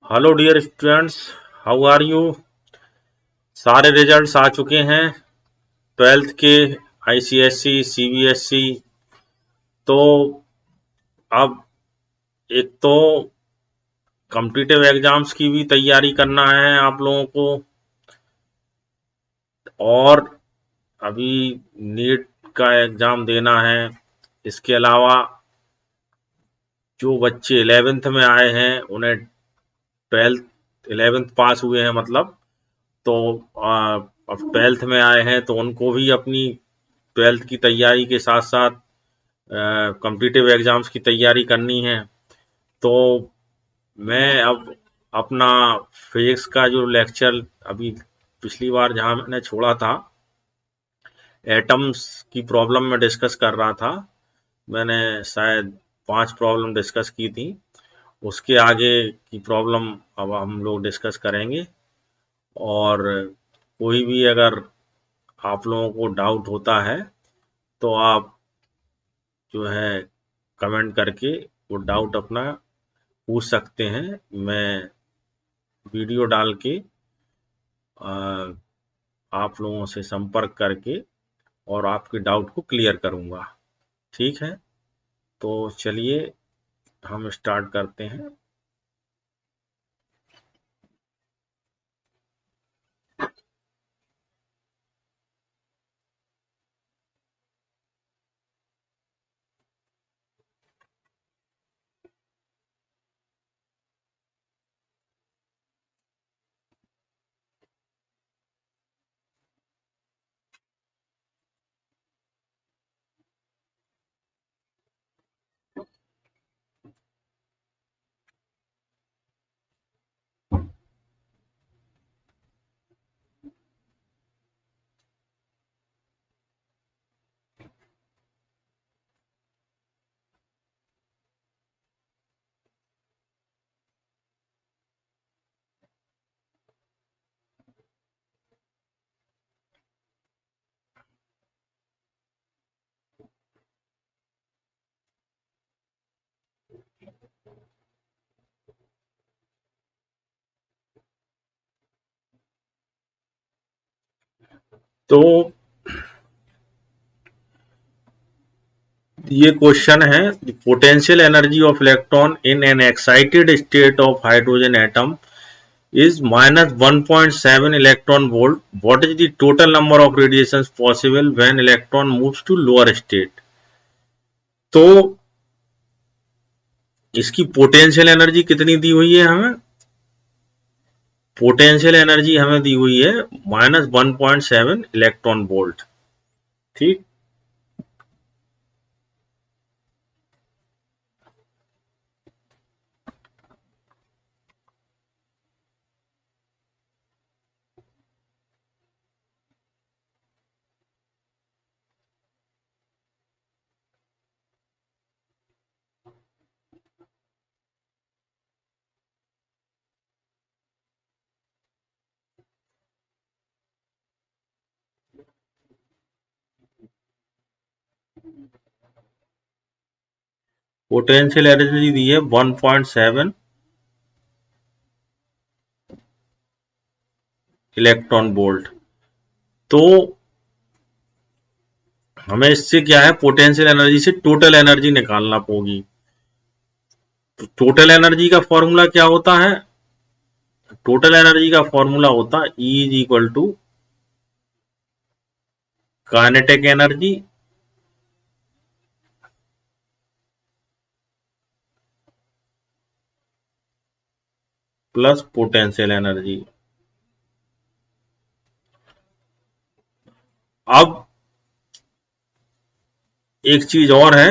Hello dear students, how are you. सारे results आ चुके हैं ट्वेल्थ के, आईसीएससी सीबीएसई। तो अब एक तो कॉम्पिटिटिव एग्जाम्स की भी तैयारी करना है आप लोगों को, और अभी नीट का एग्जाम देना है। इसके अलावा जो बच्चे 11th में आए हैं उन्हें 11th पास हुए हैं मतलब, तो अब 12th में आए हैं तो उनको भी अपनी 12th की तैयारी के साथ साथ कॉम्पिटिटिव एग्जाम्स की तैयारी करनी है। तो मैं अब अपना फिजिक्स का जो लेक्चर अभी पिछली बार जहाँ मैंने छोड़ा था, एटम्स की प्रॉब्लम में डिस्कस कर रहा था। मैंने शायद 5 प्रॉब्लम डिस्कस की थी। उसके आगे की प्रॉब्लम अब हम लोग डिस्कस करेंगे। और कोई भी अगर आप लोगों को डाउट होता है तो आप जो है कमेंट करके वो डाउट अपना पूछ सकते हैं। मैं वीडियो डाल के आप लोगों से संपर्क करके और आपके डाउट को क्लियर करूंगा। ठीक है, तो चलिए हम स्टार्ट करते हैं। तो ये क्वेश्चन है, potential energy of electron in an excited state of hydrogen atom is minus 1.7 electron volt. What is the total number of radiations possible when electron moves to lower state? तो इसकी potential energy कितनी दी हुई है हमें? Potential energy हमें दी हुई है -1.7 electron volt. ठीक, पोटेंशियल एनर्जी दी है 1.7 इलेक्ट्रॉन वोल्ट। तो हमें इससे क्या है, पोटेंशियल एनर्जी से टोटल एनर्जी निकालना होगी। तो टोटल एनर्जी का फॉर्मूला क्या होता है? टोटल एनर्जी का फॉर्मूला होता है E is equal to kinetic energy plus potential energy. अब एक चीज और है,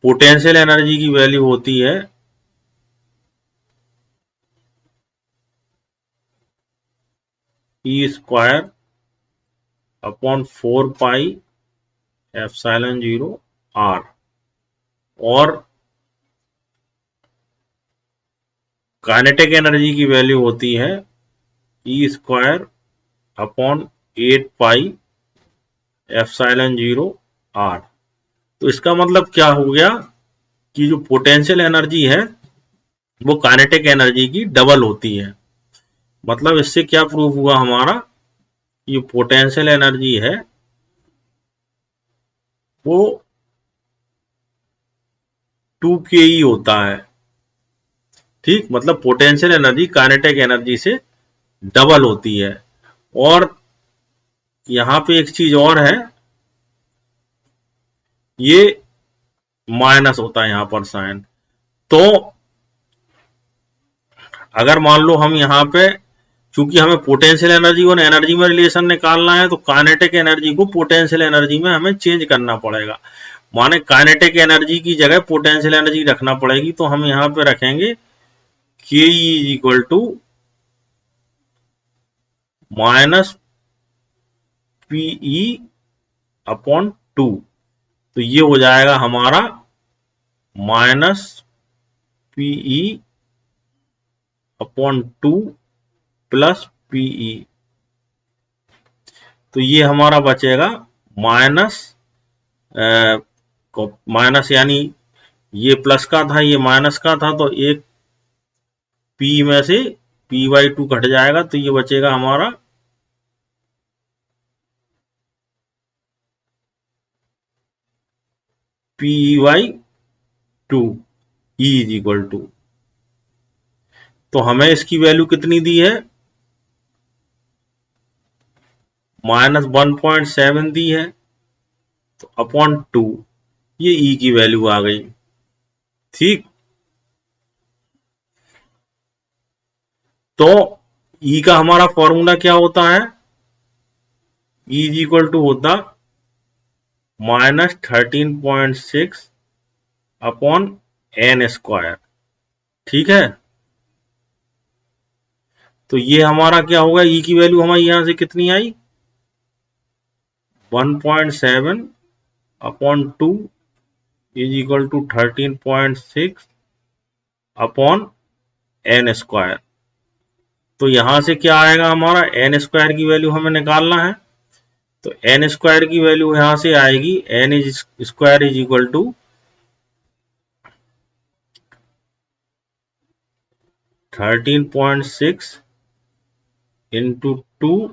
पोटेंशियल एनर्जी की वैल्यू होती है e square upon 4 pi epsilon 0 r. और काइनेटिक एनर्जी की वैल्यू होती है e square upon 8 pi epsilon 0 r. तो इसका मतलब क्या हो गया कि जो पोटेंशियल एनर्जी है वो काइनेटिक एनर्जी की डबल होती है। मतलब इससे क्या प्रूव हुआ हमारा, ये पोटेंशियल एनर्जी है वो 2ke होता है। ठीक, मतलब पोटेंशियल एनर्जी काइनेटिक एनर्जी से डबल होती है। और यहां पे एक चीज और है, ये माइनस होता है यहां पर साइन। तो अगर मान लो हम यहां पे, चूंकि हमें पोटेंशियल एनर्जी और एनर्जी में रिलेशन निकालना है, तो काइनेटिक एनर्जी को पोटेंशियल एनर्जी में हमें चेंज करना पड़ेगा। माने काइनेटिक एनर्जी की जगह पोटेंशियल एनर्जी रखना पड़ेगी। तो हम यहां पे रखेंगे K is equal to minus PE upon 2। तो ये हो जाएगा हमारा minus PE upon 2 plus PE. तो ये हमारा बचेगा माइनस, माइनस यानी ये प्लस का था ये माइनस का था, तो एक पी में से p/2 घट जाएगा, तो ये बचेगा हमारा p/2 E is equal to. तो हमें इसकी वैल्यू कितनी दी है, -1.7 दी है, तो अपॉन 2 ये E की वैल्यू आ गई। ठीक, तो E का हमारा फॉर्मूला क्या होता है, E इज इक्वल टू होता -13.6 अपॉन n स्क्वायर। ठीक है, तो ये हमारा क्या होगा, E की वैल्यू हमारी यहां से कितनी आई, 1.7 upon 2 is equal to 13.6 upon n square. तो यहां से क्या आएगा हमारा, n स्क्वायर की वैल्यू हमें निकालना है। तो n स्क्वायर की वैल्यू यहां से आएगी, n is square is equal to 13.6 into 2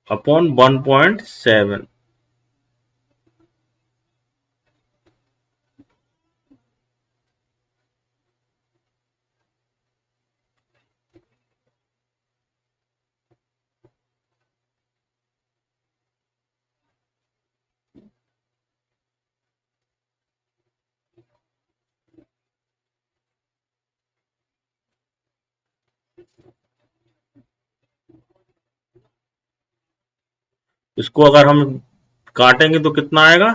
upon 1.7। इसको अगर हम काटेंगे तो कितना आएगा,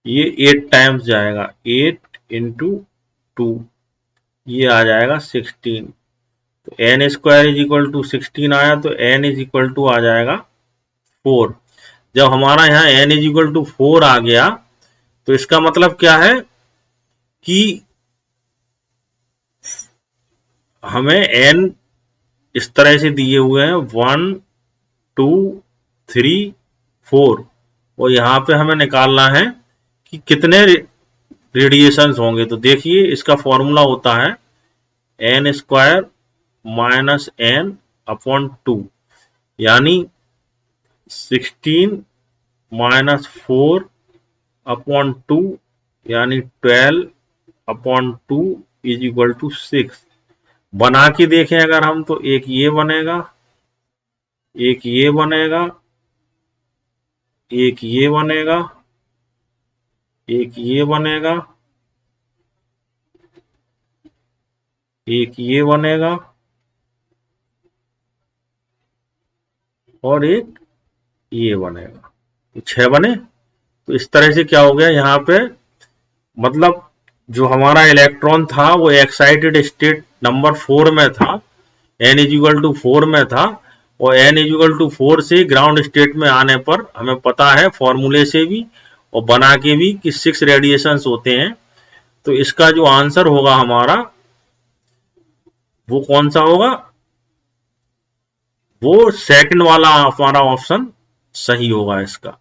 ये 8 टाइम्स जाएगा, 8 इंटू 2 ये आ जाएगा 16। तो n square is equal to 16 आया, तो n इज इक्वल टू आ जाएगा 4। जब हमारा यहाँ n इज इक्वल टू 4 आ गया, तो इसका मतलब क्या है कि हमें n इस तरह से दिए हुए हैं 1 2 3 4, और यहां पे हमें निकालना है कि कितने रेडिएशंस होंगे। तो देखिए इसका फॉर्मूला होता है n square minus n upon 2, यानी 16 माइनस 4 अपॉन 2 यानी 12 अपॉन 2 इज इक्वल टू 6। बना के देखें अगर हम, तो एक ये बनेगा, एक ये बनेगा, एक ये बनेगा, एक ये बनेगा, एक ये बनेगा, और एक ये बनेगा। तो 6 बने। तो इस तरह से क्या हो गया यहाँ पे, मतलब जो हमारा इलेक्ट्रॉन था वो एक्साइटेड स्टेट नंबर 4 में था, n इज इक्वल टू 4 में था, और n इज इक्वल टू 4 से ग्राउंड स्टेट में आने पर हमें पता है फॉर्मूले से भी और बना के भी कि 6 रेडिएशंस होते हैं। तो इसका जो आंसर होगा हमारा वो कौन सा होगा, वो सेकंड वाला हमारा ऑप्शन सही होगा इसका।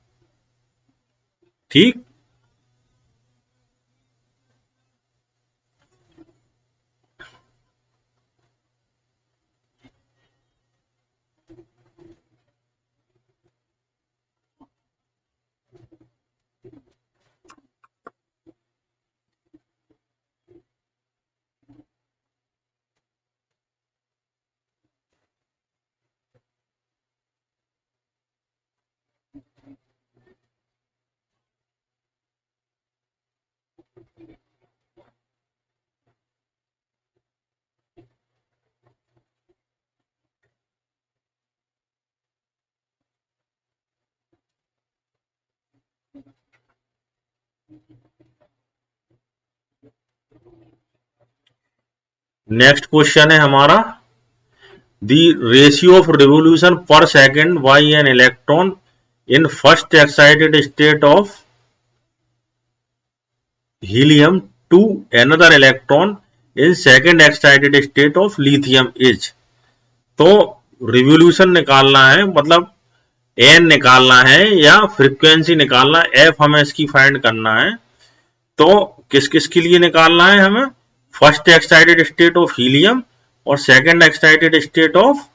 ठीक। नेक्स्ट क्वेश्चन है हमारा, the ratio of revolution per second by an electron in first excited state of helium to another electron in second excited state of lithium is. तो रिवोल्यूशन निकालना है, मतलब एन निकालना है या फ्रीक्वेंसी निकालना है, एफ हमें इसकी फाइंड करना है। तो किस किस के लिए निकालना है हमें, first excited state of helium और second excited state of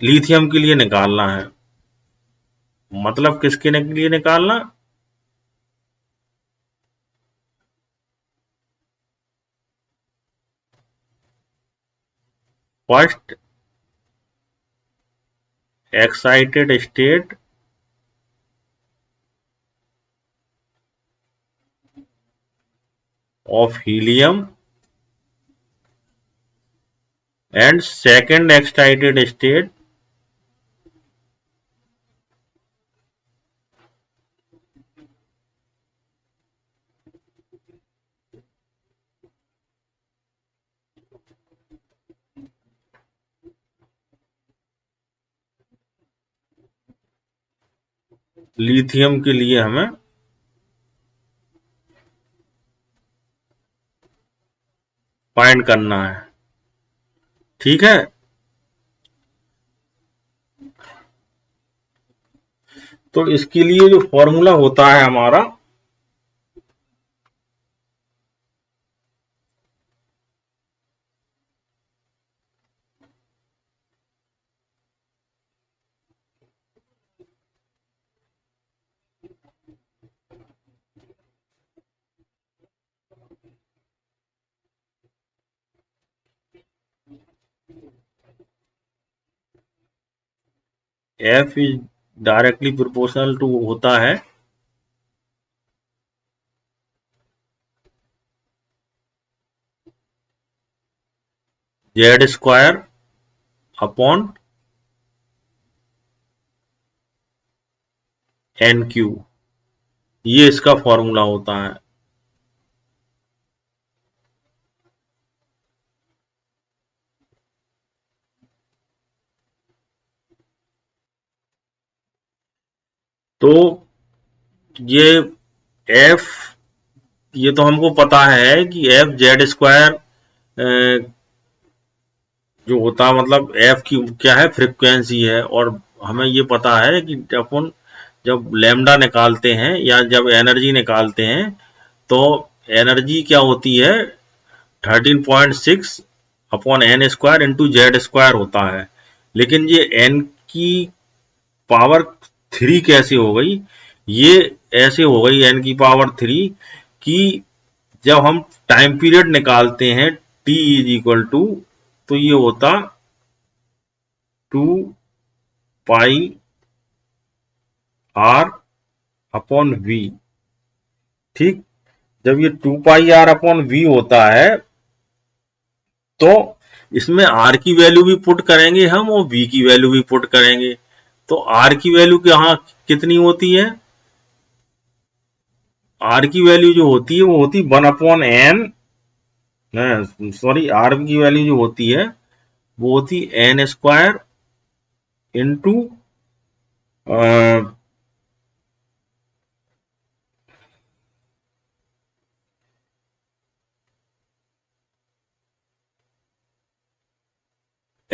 lithium के लिए निकालना है। मतलब किसके लिए निकालना, first excited state of helium and second excited state lithium के लिए हमें फाइंड करना है। ठीक है। तो इसके लिए जो फॉर्मूला होता है हमारा, F is directly proportional to होता है Z square upon n cube, ये इसका फॉर्मूला होता है। तो ये F, ये तो हमको पता है कि F जेड स्क्वायर जो होता है, मतलब F की क्या है, फ्रीक्वेंसी है। और हमें ये पता है कि अपन जब लैम्डा निकालते हैं या जब एनर्जी निकालते हैं तो एनर्जी क्या होती है, 13.6 upon n square into Z square होता है। लेकिन ये एन की पावर 3 कैसे हो गई, ये ऐसे हो गई एन की पावर 3 कि जब हम टाइम पीरियड निकालते हैं t इज इक्वल टू, तो ये होता 2 पाई आर अपॉन वी। ठीक। जब ये 2 पाई आर अपॉन वी होता है तो इसमें आर की वैल्यू भी पुट करेंगे हम और वी की वैल्यू भी पुट करेंगे। तो आर की वैल्यू यहाँ कितनी होती है, आर की वैल्यू जो होती है वो होती 1 अपॉन एन, सॉरी, आर की वैल्यू जो होती है वो होती n square into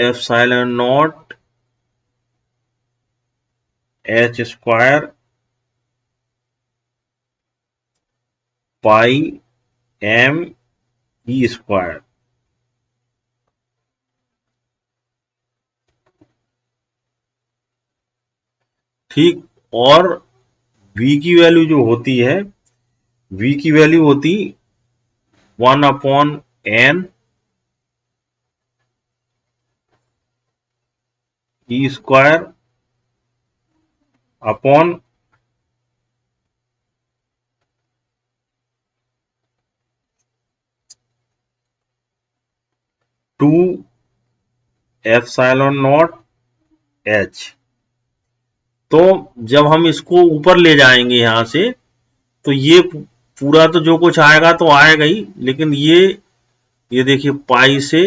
epsilon naught h square pi m e square. ठीक। और v की वैल्यू जो होती है, v की वैल्यू होती 1/n ई square upon 2 epsilon naught H. तो जब हम इसको ऊपर ले जाएंगे यहां से, तो ये पूरा तो जो कुछ आएगा तो आएगा ही, लेकिन ये देखिए पाई से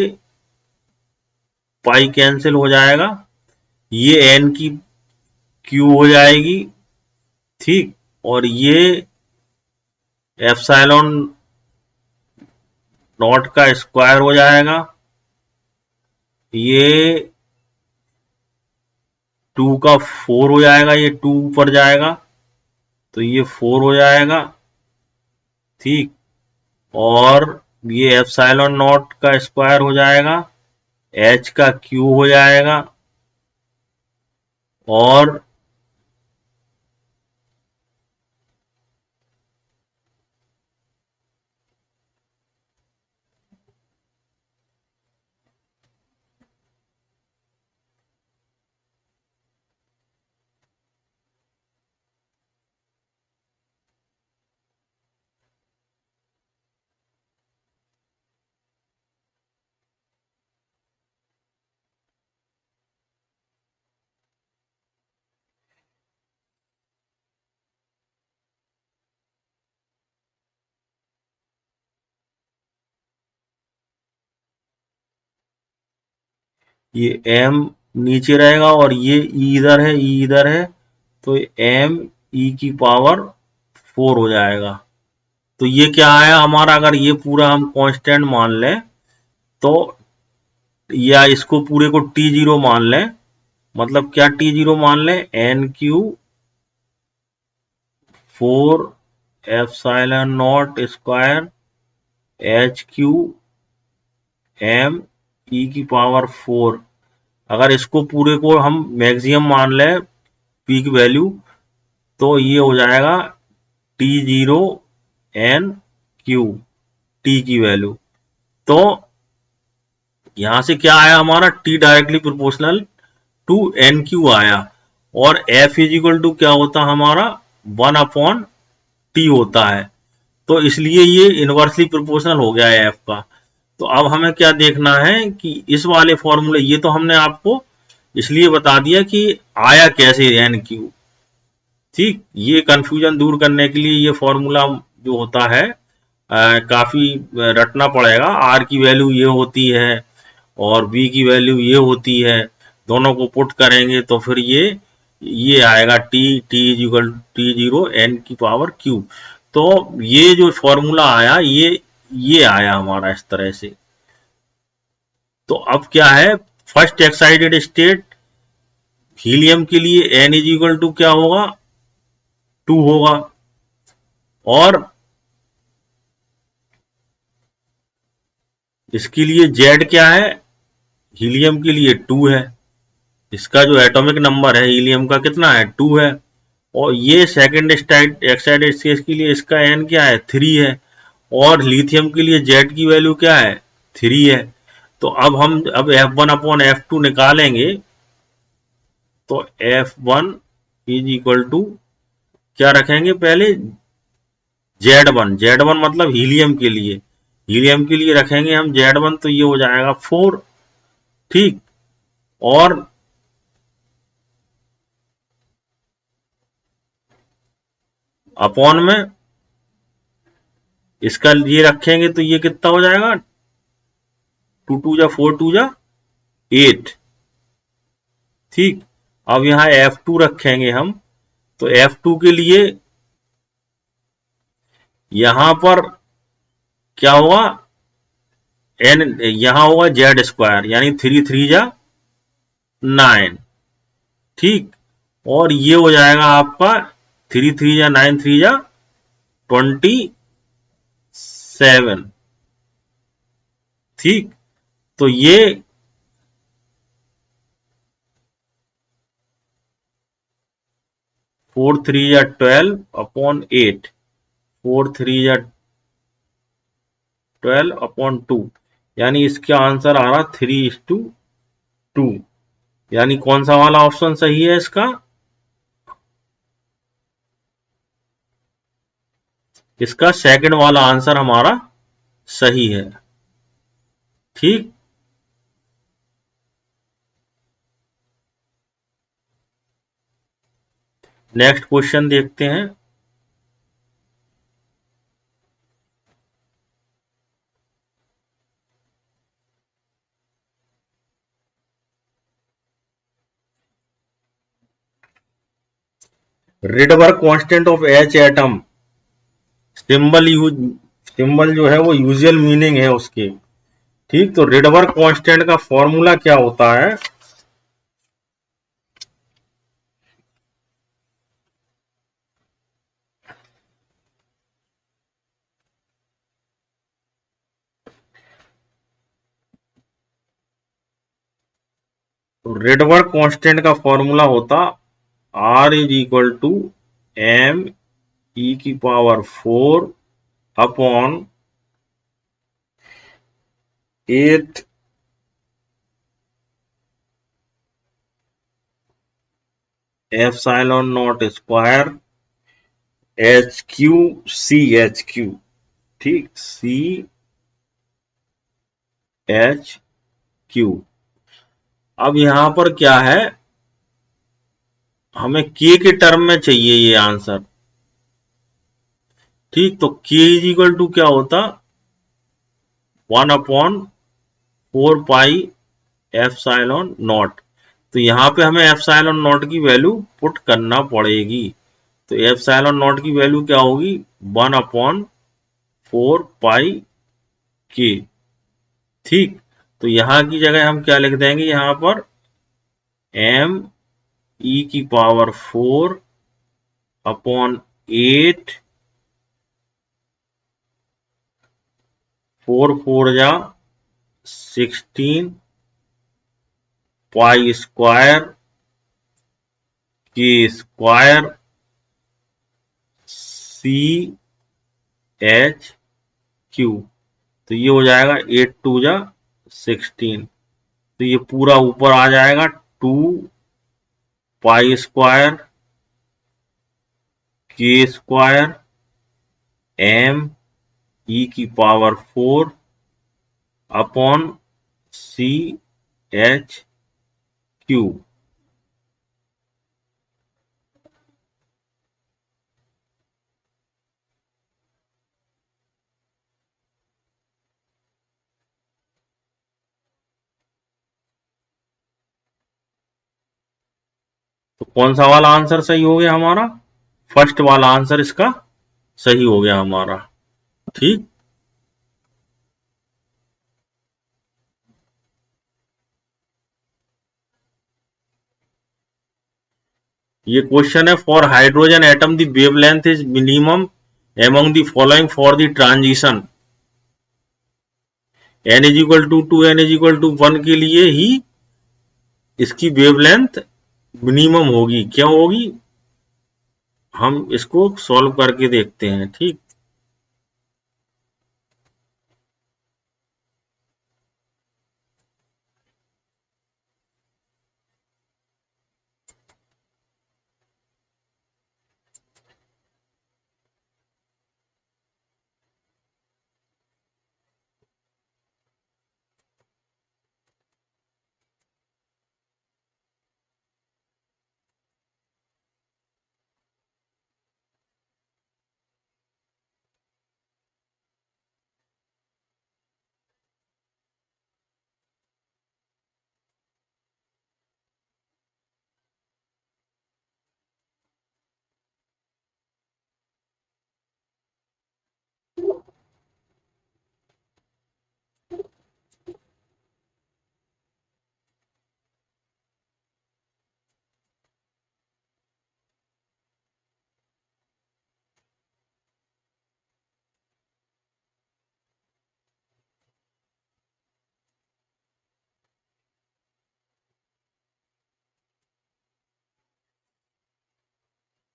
पाई कैंसिल हो जाएगा, ये एन की क्यू हो जाएगी। ठीक। और ये एप्सिलॉन नॉट का स्क्वायर हो जाएगा, ये 2 का 4 हो जाएगा, ये 2 ऊपर जाएगा तो ये 4 हो जाएगा। ठीक। और ये एप्सिलॉन नॉट का स्क्वायर हो जाएगा, एच का क्यू हो जाएगा, और ये एम नीचे रहेगा और ये ई इधर है, ई इधर है, तो एम ई की पावर 4 हो जाएगा। तो ये क्या आया हमारा, अगर ये पूरा हम कांस्टेंट मान लें तो, या इसको पूरे को T0 मान लें, मतलब क्या T0 मान लें, n cube 4 epsilon naught square h cube m e की पावर 4। अगर इसको पूरे को हम मैक्सिमम मान लें पीक वैल्यू, तो ये हो जाएगा T0 एन क्यू, टी की वैल्यू। तो यहां से क्या आया हमारा, T directly proportional to n cube आया, और F इज इक्वल टू क्या होता हमारा 1/T होता है। तो इसलिए ये इनवर्सली प्रोपोर्शनल हो गया है F का। तो अब हमें क्या देखना है कि इस वाले फॉर्मूले, ये तो हमने आपको इसलिए बता दिया कि आया कैसे एन क्यू। ठीक। ये कंफ्यूजन दूर करने के लिए ये फॉर्मूला जो होता है काफी रटना पड़ेगा। आर की वैल्यू ये होती है और बी की वैल्यू ये होती है, दोनों को पुट करेंगे तो फिर ये आएगा T0 एन की पावर क्यू। तो ये जो फॉर्मूला आया, ये आया हमारा इस तरह से। तो अब क्या है, फर्स्ट एक्साइटेड स्टेट हीलियम के लिए एन इज इक्वल टू क्या होगा, 2 होगा, और इसके लिए जेड क्या है, हीलियम के लिए 2 है, इसका जो एटॉमिक नंबर है हीलियम का कितना है, 2 है। और ये सेकंड एक्साइटेड स्टेट के लिए इसका एन क्या है, 3 है, और लिथियम के लिए जेड की वैल्यू क्या है, 3 है। तो अब हम F1/F2 निकालेंगे, तो F1 इज इक्वल टू क्या रखेंगे, पहले Z1 मतलब हीलियम के लिए रखेंगे हम Z1, तो ये हो जाएगा 4। ठीक। और अपॉन में इसका ये रखेंगे तो ये कितना हो जाएगा, 2 2 जा 4 2 जा 8। ठीक। अब यहां F2 रखेंगे हम, तो F2 के लिए यहां पर क्या होगा, एन यहां होगा जेड स्क्वायर, यानी 3 3 जा 9, ठीक। और ये हो जाएगा आपका 3 3 या 9 3 या 27, ठीक। तो ये 4 3 या 12/8, 4 3 या 12/2, यानी इसका आंसर आ रहा 3:2। यानी कौन सा वाला ऑप्शन सही है इसका? इसका सेकंड वाला आंसर हमारा सही है, ठीक। नेक्स्ट क्वेश्चन देखते हैं। Rydberg constant of H atom, symbol जो है वो यूजुअल मीनिंग है उसके, ठीक। तो रिडबर्ग कांस्टेंट का फॉर्मूला क्या होता है? तो रिडबर्ग कांस्टेंट का फॉर्मूला होता R = mE⁴ upon 8 epsilon naught square HQ, ठीक, CHQ। अब यहां पर क्या है, हमें के टर्म में चाहिए ये आंसर, ठीक। तो k क्या होता? 1/4πε0। तो यहां पे हमें एप्सिलॉन नॉट की वैल्यू पुट करना पड़ेगी। तो एप्सिलॉन नॉट की वैल्यू क्या होगी? 1/4π k, ठीक। तो यहां की जगह हम क्या लिख देंगे? यहां पर mE⁴/8, 4 4 जा 16 पाई स्क्वायर के स्क्वायर CHQ। तो ये हो जाएगा 8 2 जा 16। तो ये पूरा ऊपर आ जाएगा 2 पाई स्क्वायर के स्क्वायर mE⁴ अपॉन CHQ। तो कौन सा वाला आंसर सही हो गया हमारा? फर्स्ट वाला आंसर इसका सही हो गया हमारा, ठीक। ये क्वेश्चन है, for hydrogen atom the wavelength is minimum among the following for the transition n = 2 n = 1 के लिए ही इसकी वेवलेंथ मिनिमम होगी। क्या होगी? हम इसको सॉल्व करके देखते हैं, ठीक।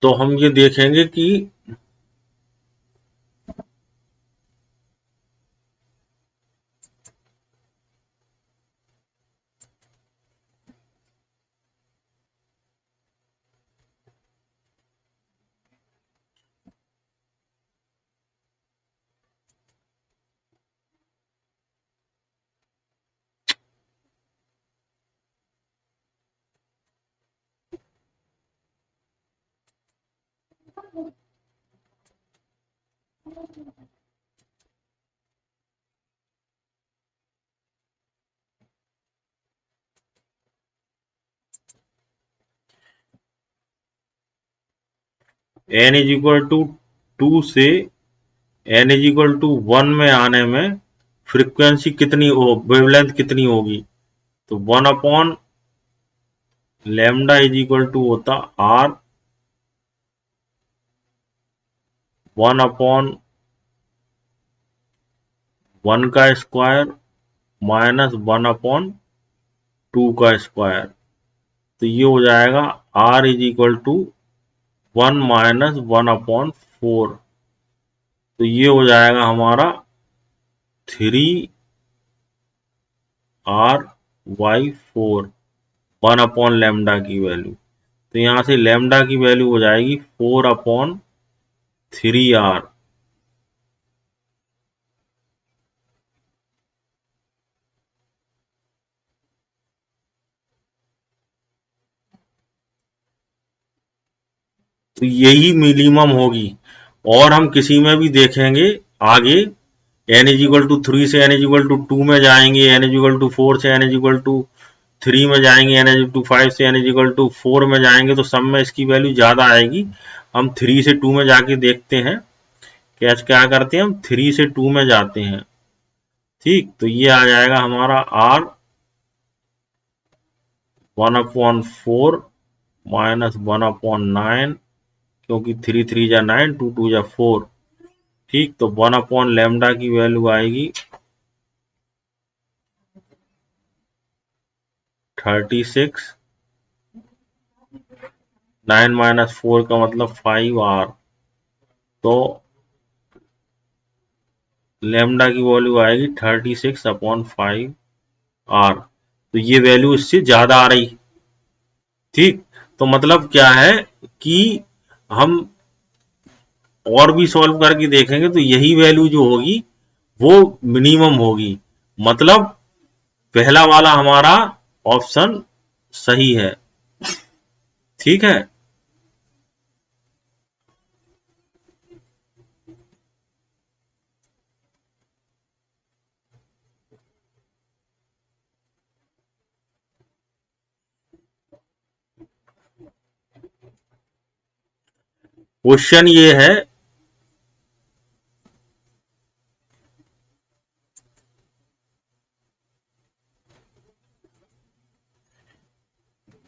तो हम ये देखेंगे कि n इज इक्वल टू 2 से n इज इक्वल टू 1 में आने में फ्रीक्वेंसी कितनी हो, वेवलेंथ कितनी होगी? तो 1 upon lambda is equal to होता r 1 अपॉन 1 का स्क्वायर माइनस 1 अपॉन 2 का स्क्वायर। तो ये हो जाएगा r is equal to 1 minus 1 upon 4। तो ये हो जाएगा हमारा 3r/4 1 अपॉन लैम्डा की वैल्यू। तो यहां से लैम्डा की वैल्यू हो जाएगी 4 अपॉन 3r। तो यही मिनिमम होगी। और हम किसी में भी देखेंगे आगे n इज इक्वल टू 3 से n इज इक्वल टू 2 में जाएंगे, n इज इक्वल टू 4 से n इज इक्वल टू 3 में जाएंगे, n इज इक्वल टू 5 से n इज इक्वल टू 4 में जाएंगे, तो सब में इसकी वैल्यू ज्यादा आएगी। हम 3 से 2 में जाके देखते हैं, क्या करते हैं, हम 3 से 2 में जाते हैं। ठीक, तो ये आ जाएगा हमारा r 1 अपॉन 4 माइनस 1 अपॉन 9, क्योंकि 3 3 जा 9, 2 2 जा 4। ठीक, तो 1 अपॉन लैम्डा की वैल्यू आएगी 36, 9 माइनस 4 का मतलब 5r। तो लैम्डा की वैल्यू आएगी 36 अपॉन 5r। तो ये वैल्यू इससे ज्यादा आ रही। ठीक, तो मतलब क्या है कि हम और भी सॉल्व करके देखेंगे तो यही वैल्यू जो होगी वो मिनिमम होगी। मतलब पहला वाला हमारा ऑप्शन सही है। ठीक है, क्वेश्चन ये है,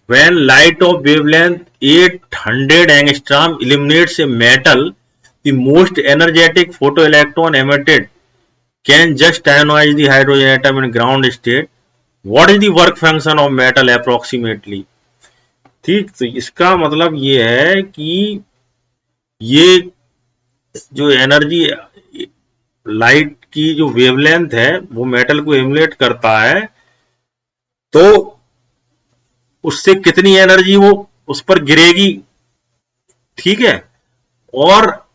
when light of wavelength 800 angstrom illuminates a metal, the most energetic photoelectron emitted can just ionize the hydrogen atom in ground state. What is the work function of metal approximately? ठीक, तो इसका मतलब ये है कि ये जो एनर्जी लाइट की जो वेवलेंथ है वो मेटल को इम्युलेट करता है, तो उससे कितनी एनर्जी वो उस पर गिरेगी। ठीक है, और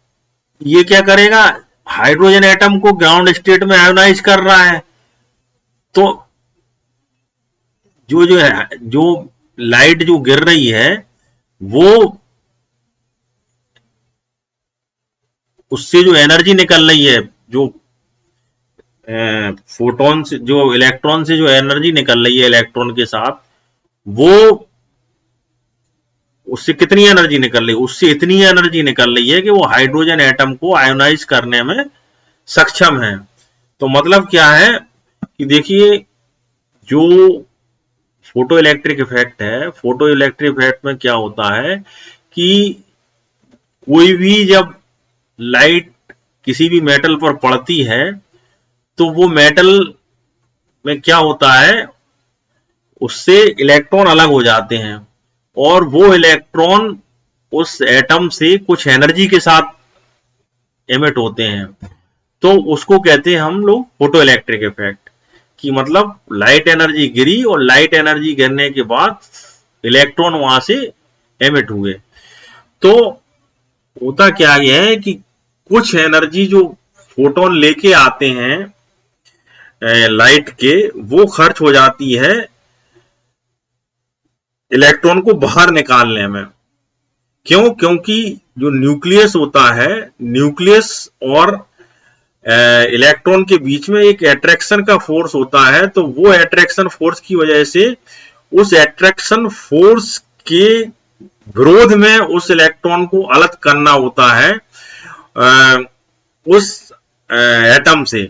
ये क्या करेगा, हाइड्रोजन एटम को ग्राउंड स्टेट में आयोनाइज कर रहा है। तो जो है, जो लाइट जो गिर रही है वो उससे जो एनर्जी निकल रही है, जो फोटोन से, जो इलेक्ट्रॉन से जो एनर्जी निकल रही है इलेक्ट्रॉन के साथ, वो उससे कितनी एनर्जी निकल रही है, उससे इतनी एनर्जी निकल रही है कि वो हाइड्रोजन एटम को आयोनाइज करने में सक्षम है। तो मतलब क्या है कि देखिए, जो फोटो इलेक्ट्रिक इफेक्ट है, फोटो इलेक्ट्रिक इफेक्ट में क्या होता है कि कोई भी जब लाइट किसी भी मेटल पर पड़ती है तो वो मेटल में क्या होता है, उससे इलेक्ट्रॉन अलग हो जाते हैं, और वो इलेक्ट्रॉन उस एटम से कुछ एनर्जी के साथ एमिट होते हैं, तो उसको कहते हैं हम लोग फोटो इलेक्ट्रिक इफेक्ट। कि मतलब लाइट एनर्जी गिरी और लाइट एनर्जी गिरने के बाद इलेक्ट्रॉन वहां से एमिट हुए। तो होता क्या यह है कि कुछ एनर्जी जो फोटोन लेके आते हैं लाइट के, वो खर्च हो जाती है इलेक्ट्रॉन को बाहर निकालने में। क्यों? क्योंकि जो न्यूक्लियस होता है, न्यूक्लियस और इलेक्ट्रॉन के बीच में एक एट्रैक्शन का फोर्स होता है, तो वो एट्रैक्शन फोर्स की वजह से उस एट्रैक्शन फोर्स के विरोध में उस इलेक्ट्रॉन को अलग करना होता है उस एटम से।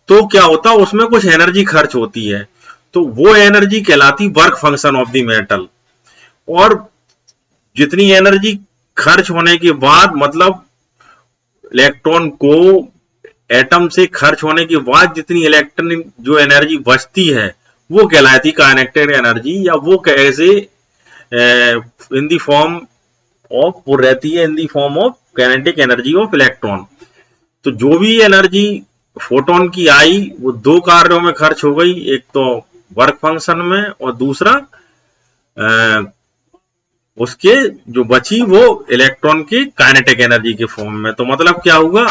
तो क्या होता है, उसमें कुछ एनर्जी खर्च होती है, तो वो एनर्जी कहलाती work function of the metal. और जितनी एनर्जी खर्च होने के बाद, मतलब इलेक्ट्रॉन को एटम से खर्च होने के बाद जितनी इलेक्ट्रॉन जो एनर्जी बचती है, वो कहलाती काइनेटिक एनर्जी, या वो कैसे इन द फॉर्म ऑफ वो रहती है in the form of kinetic energy of electron. तो जो भी एनर्जी फोटोन की आई वो दो कार्यों में खर्च हो गई, एक तो वर्क फंक्शन में और दूसरा उसके जो बची वो इलेक्ट्रॉन की काइनेटिक एनर्जी के फॉर्म में। तो मतलब क्या हुआ,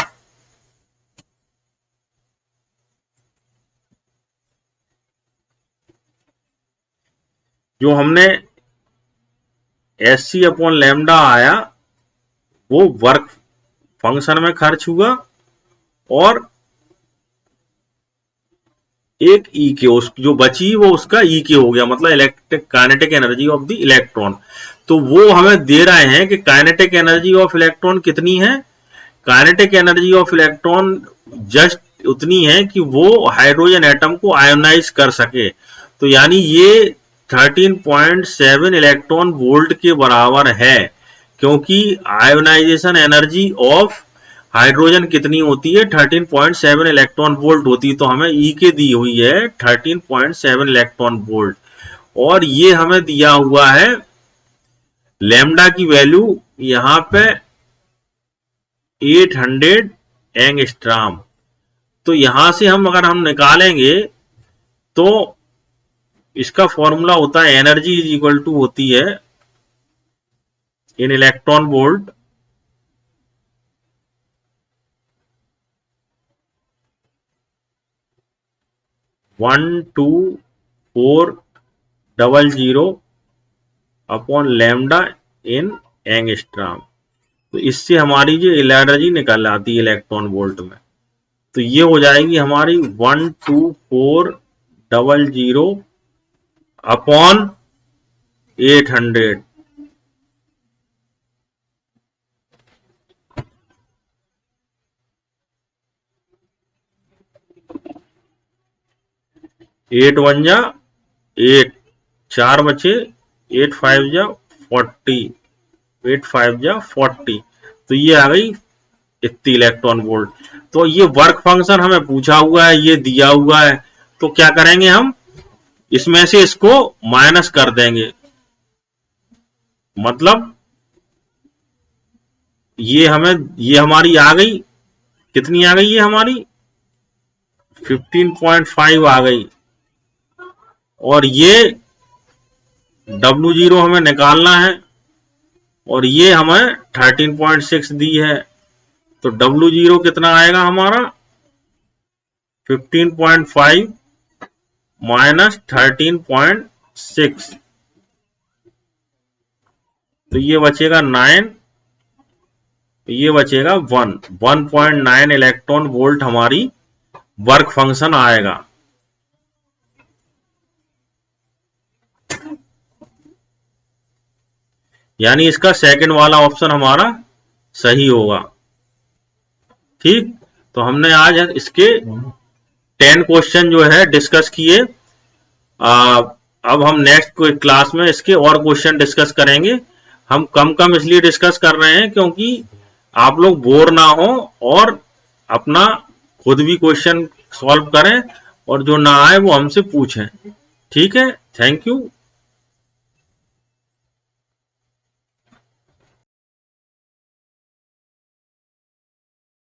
जो हमने एस सी अपॉन लैम्डा आया वो वर्क फंक्शन में खर्च हुआ, और एक ई के उस जो बची वो उसका ई के हो गया, मतलब electric kinetic energy of the electron. तो वो हमें दे रहे हैं कि काइनेटिक एनर्जी ऑफ इलेक्ट्रॉन कितनी है। Kinetic energy of electron just उतनी है कि वो हाइड्रोजन एटम को आयोनाइज कर सके। तो यानी ये 13.7 इलेक्ट्रॉन वोल्ट के बराबर है, क्योंकि आयोनाइजेशन एनर्जी ऑफ हाइड्रोजन कितनी होती है, 13.7 इलेक्ट्रॉन वोल्ट होती है। तो हमें ई के दी हुई है 13.7 इलेक्ट्रॉन वोल्ट, और ये हमें दिया हुआ है लैम्डा की वैल्यू यहां पे 800 एंगस्ट्रॉम। तो यहां से अगर हम निकालेंगे तो इसका फॉर्मूला होता है एनर्जी इज इक्वल टू होती है in electron volt one two 400 upon lambda in angstrom. तो इससे हमारी जो एनर्जी निकल आती है इलेक्ट्रॉन वोल्ट में, तो ये हो जाएगी हमारी 12400 अपॉन 800। एट वन जा 8, 4 बचे, 8 5 जा 40, 8 5 जा 40। तो ये आ गई इतनी इलेक्ट्रॉन वोल्ट। तो ये वर्क फंक्शन हमें पूछा हुआ है, ये दिया हुआ है, तो क्या करेंगे हम इसमें से इसको माइनस कर देंगे। मतलब ये हमारी आ गई, कितनी आ गई, ये हमारी 15.5 आ गई, और ये W0 हमें निकालना है, और ये हमें 13.6 दी है। तो W0 कितना आएगा हमारा 15.5 माइनस 13.6, तो ये बचेगा 9, ये बचेगा 1.9 इलेक्ट्रॉन वोल्ट हमारी वर्क फंक्शन आएगा। यानी इसका सेकंड वाला ऑप्शन हमारा सही होगा। ठीक, तो हमने आज इसके 10 क्वेश्चन जो है डिस्कस किए। अब हम नेक्स्ट क्लास में इसके और क्वेश्चन डिस्कस करेंगे। हम कम इसलिए डिस्कस कर रहे हैं क्योंकि आप लोग बोर ना हो और अपना खुद भी क्वेश्चन सॉल्व करें, और जो ना आए वो हमसे पूछें। ठीक है, थैंक यू।